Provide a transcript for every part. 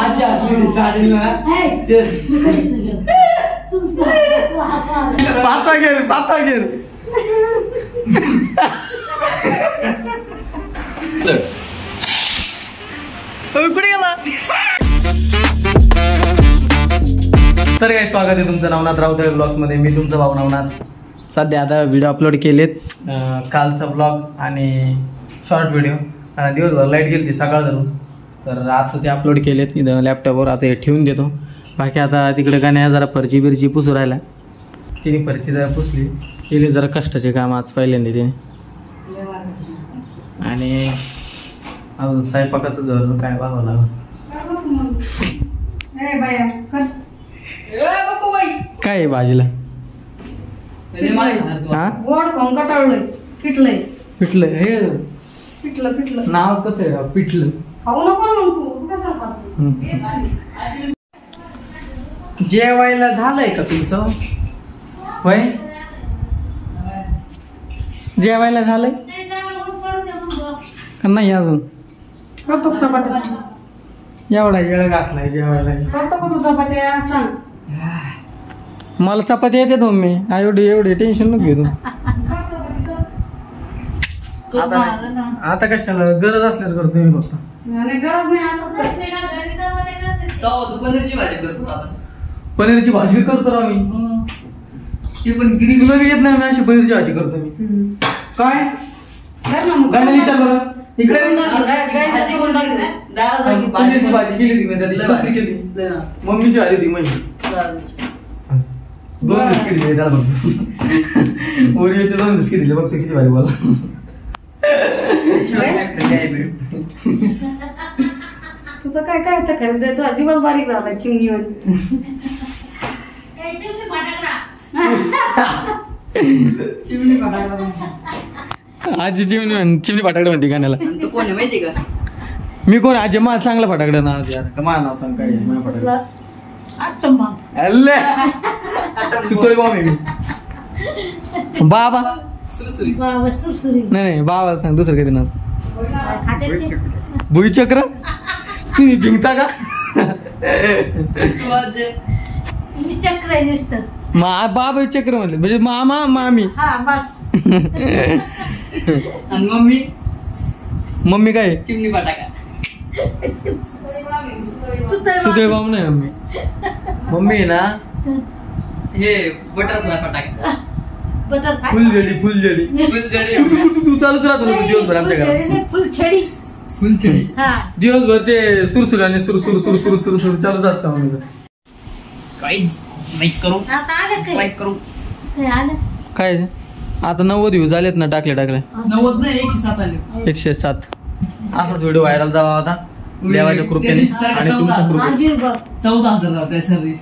आजी असली चार्जिंग पाचा घेर कुठे गेला. तर काय स्वागत आहे तुमचं नवनाथ राऊत ब्लॉग्स मध्ये. मी तुमचा भाऊ नवनाथ. सध्या आता व्हिडिओ अपलोड केलेत. कालचा ब्लॉग आणि शॉर्ट व्हिडिओ. आणि दिवसभर लाईट गेली ती सकाळ धरून. तर आता ते अपलोड केलेत इथं लॅपटॉपवर. आता हे ठेवून देतो. बाकी आता तिकडे गाण्या जरा फरची बिरची पुसू राहिला. तिने फरची जरा पुसली. केली जरा कष्टाचे काम आज पहिल्यांदा तिने. आणि अजून स्वयंपाकाचं जर काय बघावं लागलं. काय आहे भाजीला. गोड खाऊन कटाळलंय. पिठलंय पिठलं हे पिठलं पिठलं नावच कसं आहे पिठलं. खाऊ नको ना मग तू कसं. जेवायला झालंय का तुमचं. होय जेवायला झालंय का नाही अजून. करतो चपात्या. एवढा येळ घातलाय जेवायला. करतो का तू चपात्या सांग. मला चपाती येते मम्मी. एवढी टेन्शन नको घेऊ तू. आता कशाला गरज असल्यावर करतो मी फक्त. गरज पनीरची भाजी करतो आता. पनीरची भाजी करतो ना मी. ती पण तुला येत नाही. मी अशी पनीरची भाजी करतो मी. काय गाण्याला विचार बरं इकडे. पनीरची भाजी केली ती मी त्या दिवशी. कसली केली. मम्मीची भाजी होती मम्मी. 2 बिस्किट दिले त्याला बघ. ओरिओचे 2 बिस्किट दिले. बघते किती भाजी बोला. तुझं काय काय तर खरं देतो. अजिबात बारीक झाला चिमणीवर. चिमणी फटाकडा. आजी चिमणी फटाकडे म्हणते गाण्याला. तू कोण आहे माहिती का. मी कोण. आजी मला चांगला फटाकडे ना. माझं नाव सांग काय फटाकडे. सुतळी बाबा मी. बाबा नाही बाबा सांग दुसरं काही नाव. भुईचक्र. तुम्ही भिंगता का. बाबा चक्र म्हणले म्हणजे मामा मामी. आणि मम्मी. मम्मी काय चिमणी फटाका. सुतळी बाबा नाही मम्मी. मम्मी ना हे बटरफ्लाय फटाका. फुलझडी फुलझडी तू चालूच राहतो दिवसभर आमच्या घरात. फुलछडी दिवसभर ते सुरसुर आणि सुरसुर सुरसुर सुरसुर चालूच असतं मम्मीचं. काहीच लाईक करू काय आता 90 व्ह्यूज झालेत ना. टाकले 90 नाही 107 आले. 107. असाच व्हिडिओ व्हायरल जावा होता देवाच्या कृपेने आणि तुमच्या कृपेने. 14,000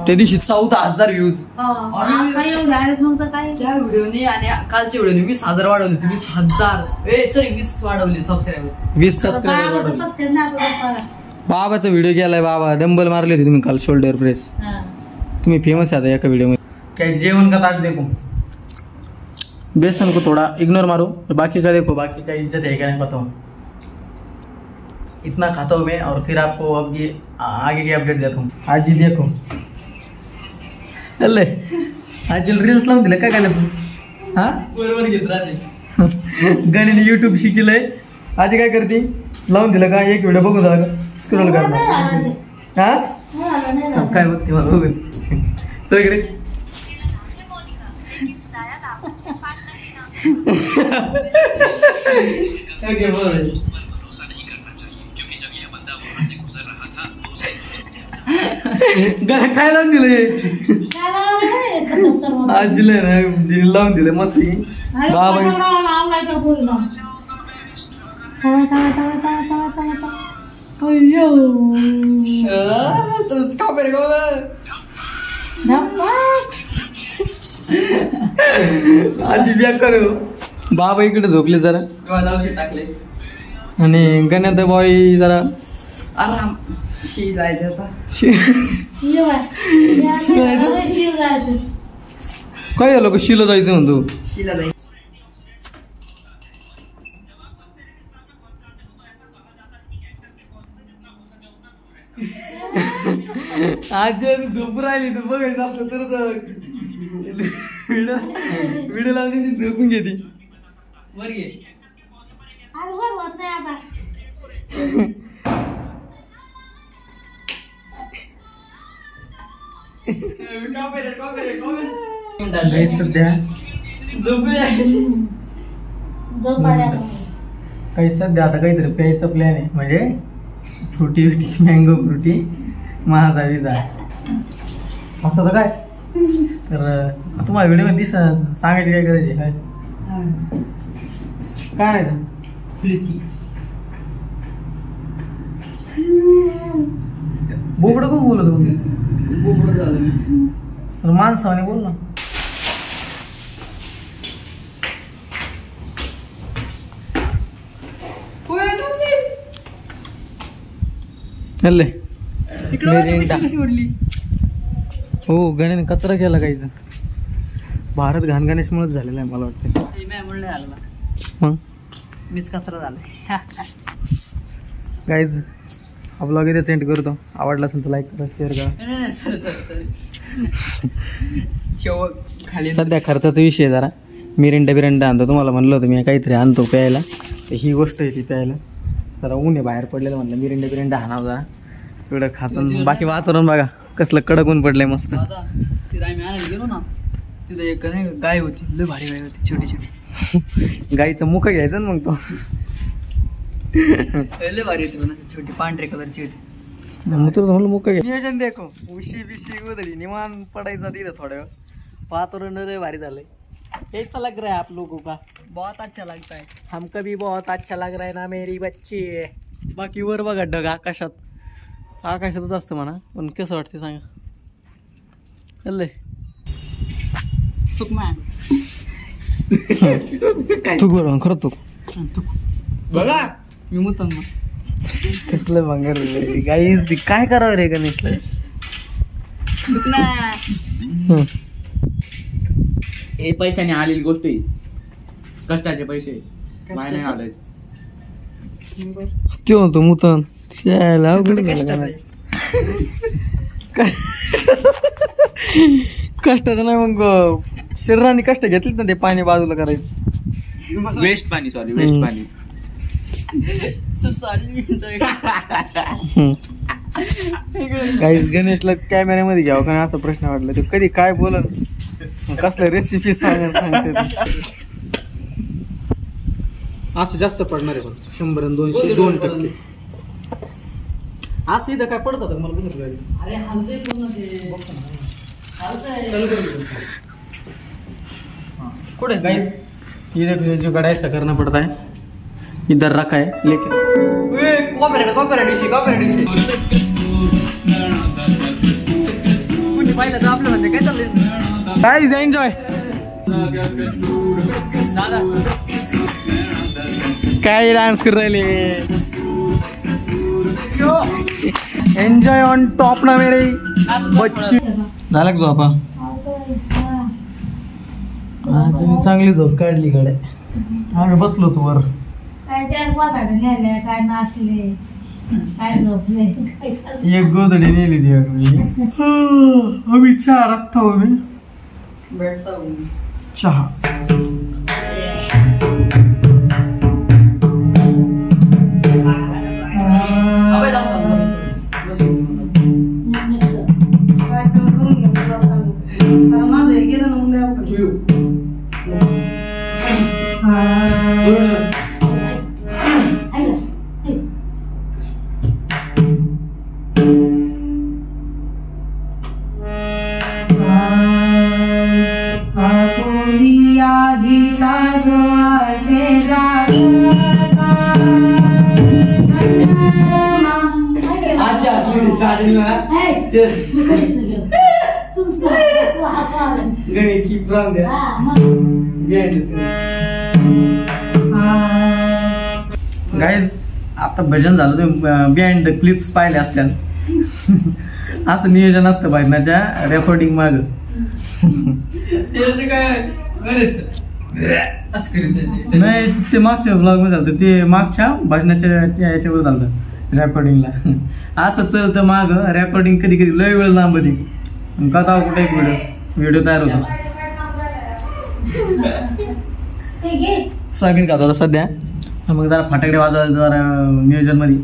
त्या दिवशी 14,000 व्ह्यूज. त्या व्हिडिओने आणि कालच्या व्हिडिओने 20,000 वाढवले. 20 वाढवले सबस्क्रायबर. 20 सबस्क्रायबर वाढवले. बाबाचा व्हिडिओ गेलाय. बाबा डंबल मारले होते तुम्ही काल. Shoulder press. तुम्ही फेमस आहे आता एका व्हिडिओ मध्ये. क्या जेवन का ताट देखो. बेसन को थोड़ा इग्नोर मारो. बाकी का देखो. बाकी का इज्जत है क्या नहीं पता हूँ. इतना खाता हूँ मैं. और फिर आपको अब ये आगे की अपडेट देता हूँ. आजी देखो. अल्ले आजी रील्स लावून दिलं काय काय तू. हा बरोबर घेत राहते. गणित युट्यूब शिकलंय. आजी काय करते. लावून दिलं का एक व्हिडिओ बघू जा स्क्रोल करणार. हा काय बघते मला बघ सर रे. काय लावून दिलंय. आजीला ना दिली लावून दिलं मस्त. बाबा आजी बॅग करू. बाबा इकडे झोपले जरा. औषध टाकले. आणि गण्यात बॉय जरा आराम. जायचं आता. काय झालं शिला जायचं म्हणतो. शिला जायचं. आज झोप राहिली तू बघायचं असलं तर व्हिडिओ लावली ती झोपून घेते. वर घे. अरे वर होत नाही आता. सध्या झोप आली आता. काही सध्या आता काहीतरी प्यायचा प्लॅन आहे, म्हणजे फ्रुटी बिटी मँगो फ्रुटी माझा विजा असं तर काय. तर तुम्हाला व्हिडिओमध्ये सांगायची काय गरज आहे काय नाही प्रीती बोबडं कोण बोलत तुम्ही बोबडं झालं माणसाने बोल ना. हो गणेश कचरा केला काहीच. भारत घाण गणेशमुळेच झालेला आहे मला वाटतं. मग मीच कचरा झालाय. गाईज हा ब्लॉग इथे सेंड करतो. आवडला असेल तर लाईक करा, शेअर करा. खाली सध्या खर्चाचा विषय जरा मिरिंडा बिरिंडा आणतो. तुम्हाला म्हणलं होतं मी काहीतरी आणतो प्यायला, तर ही गोष्ट आहे ती प्यायला. जरा ऊन आहे बाहेर पडलेलं, म्हणलं मिरिंडा बिरिंडा आणावं जरा एवढं खातो. बाकी वातावरण बघा कसलं कडक ऊन पडलंय मस्त. तिथं आम्ही आणायला गेलो ना, तिथं एक नाही गाय होती, लय भारी गाय होती, छोटी छोटी. गाईचं मुख घ्यायचं ना मग तो. लय भारी होती, पण अशी छोटी पांढऱ्या कलरची होती. मग तुला म्हणलं मुख घ्या. नियोजन देखो उशी बिशी उधळी निवान पडायचा तिथं थोड्या वेळ. वातावरण लय भारी झालंय. ऐसा लग रहा है आप लोगों का? बहुत अच्छा लगता है. हमको भी बहुत अच्छा लग रहा है ना मेरी बच्ची. बाकी वर बघा ढग आकाशात. आकाशातच असतं म्हणा, पण कसं वाटते सांगा. हल्ले तू बरोबर खरं तू बघा मी मुतन ना. कसलं भांगर गाई काय करावं रे गणेशला. हे पैशाने आलेली गोष्ट आहे, कष्टाचे पैसे मायने आले. तो म्हणतो मुतन अवघड झालं. कष्टाचं नाही मग शरीराने कष्ट घेतलेत ना ते पाणी बाजूला करायचं. वेस्ट पाणी, सॉरी वेस्ट पाणी. काही गणेशला कॅमेऱ्यामध्ये घ्यावं का असा प्रश्न वाटला. ते कधी काय बोलन, कसल्या रेसिपी सांगते. असं जास्त पडणार आहे, पण 100 200 2%. असं इथं काय पडतात मला बघितलं. अरे हलते पूर्ण ते हलतंय. कुठे गाइस ये देखो, ये जो गड़ा ऐसा करना पड़ता है. इधर रखा है लेकिन कॉपीराइट विषय कुणी पाहिलं तर आपलं म्हणते काय चाललंय. Guys enjoy. दादा काय डान्स कर राहिले. एन्जॉय ऑन टॉप ना मेरे बच्ची. झाला का झोपा? चांगली झोप काढली कडे. आम्ही बसलो होतो वर. काय नेले, काय नाचले, काय झोपले, एक गोधडी नेली ती अभी चहा रखता हूँ मैं. बैठता हूँ चहा. काय सगळं करून घे तुला सांगू. माझं हे गेलं ना मुलं. गाईज आता भजन झालं, तुम्ही बिहाइंड द क्लिप्स पाहिले असत्या. असं नियोजन असतं भजनाच्या रेकॉर्डिंग माग. नाही ते मागच्या ब्लॉग मध्ये झालं, ते मागच्या भजनाच्या याच्यावर झालं. रेकॉर्डिंगला असं चलतं माग रेकॉर्डिंग कधी कधी लय वेळ लांब होती कथा कुठे एक व्हिडिओ तयार होतो स्वागत खात होता सध्या मग जरा फटाकडे वाजवायला जरा नियोजन मध्ये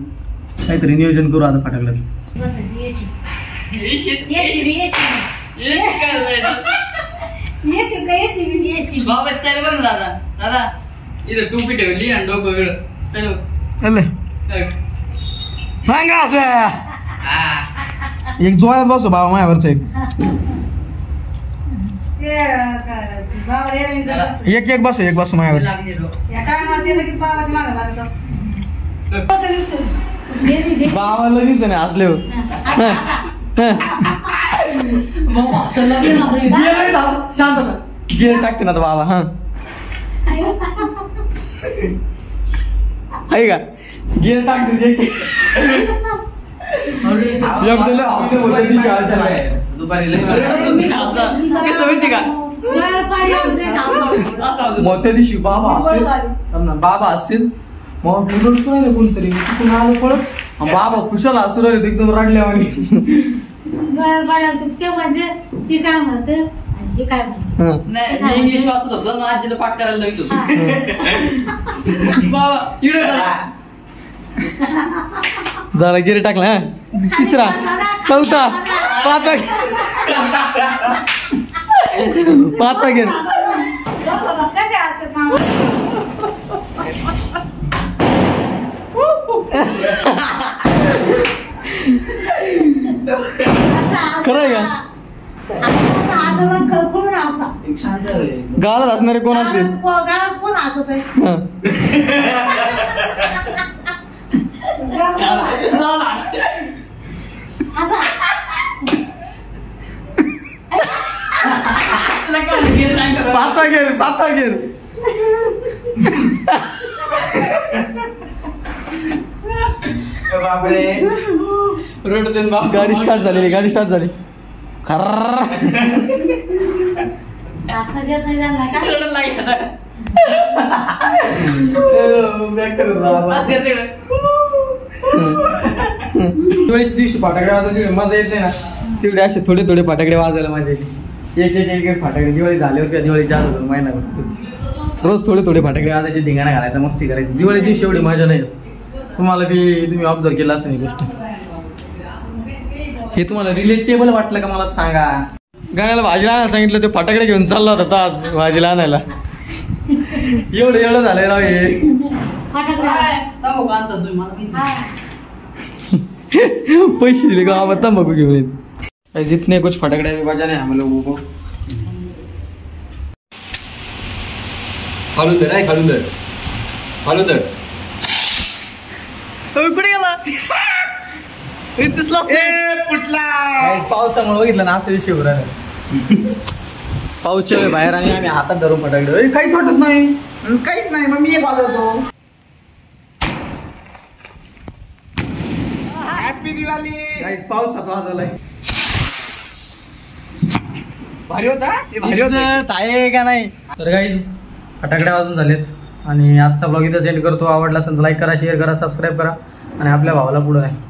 काहीतरी नियोजन करू आता फटाकड्याचं बाबा स्टाईल बघ दादा दादा इथं टोपी ठेवली आणि डोकं वेळ स्टाईल एक जोरात बसो बाबा माझ्यावरच एक बसो माझ्यावर बाबाला दिस नाही असले शांत गिअर टाकते ना बाबा हा आहे का गिअर टाकते त्या दिवशी बाबा असतील मग कोणतरी तिकडून आलं पळत बाबा कुशाला असू राहिले एकदम रडल्यावानी इंग्लिश वाचत होतो ना आजीला पाठ करायला लावित होतो बाबा इकडे झाला गिरे टाकला तिसरा चौथा पाचवा गिर खरं आहे का गावात असणारे कोण असतील पाचवा घेर बापरे रडते गाडी स्टार्ट झाली खर्र दिवाळीच्या दिवशी फटाकडे वाजवायची मजा येत नाही ना तेवढे असे थोडे फटाकडे वाजायला मजा येते एक फटाकडे दिवाळी झाल्यावर किंवा दिवाळीच्या अगोदर महिना रोज थोडे फटाकडे वाजायचे धिंगाणा घालायचा मस्ती करायची दिवाळी दिवशी एवढी मजा नाही तुम्हाला बी तुम्ही ऑब्झर्व केलं असं नाही गोष्ट हे तुम्हाला रिलेटेबल वाटलं का मला सांगा गाण्याला भाजीला आणायला सांगितलं ते फटाकडे घेऊन चालला होता आज भाजीला आणायला एवढं झालंय राव हे पैसे दिले का आम्हाला तंबाखू घेऊन येत जितने कुछ फटाकडे बजा नहीं हम लोगों को फालुदर कुठे गेला पावसामुळे बघितलं ना असं विषय राहिला पाऊसच्या वेळी बाहेर आणि आम्ही हातात धरून फटाकडे काहीच वाटत नाही काहीच नाही मग मी एक वाजवतो हॅपी दिवाळी काहीच पावसात वाजवलाय भारी होता आहे का नाही तर गाईज फटाकडे वाजून झालेत आणि आजचा ब्लॉग इथं सेंड करतो आवडला असेल तर लाईक करा शेअर करा सबस्क्राईब करा आणि आपल्या भावाला पुढं आहे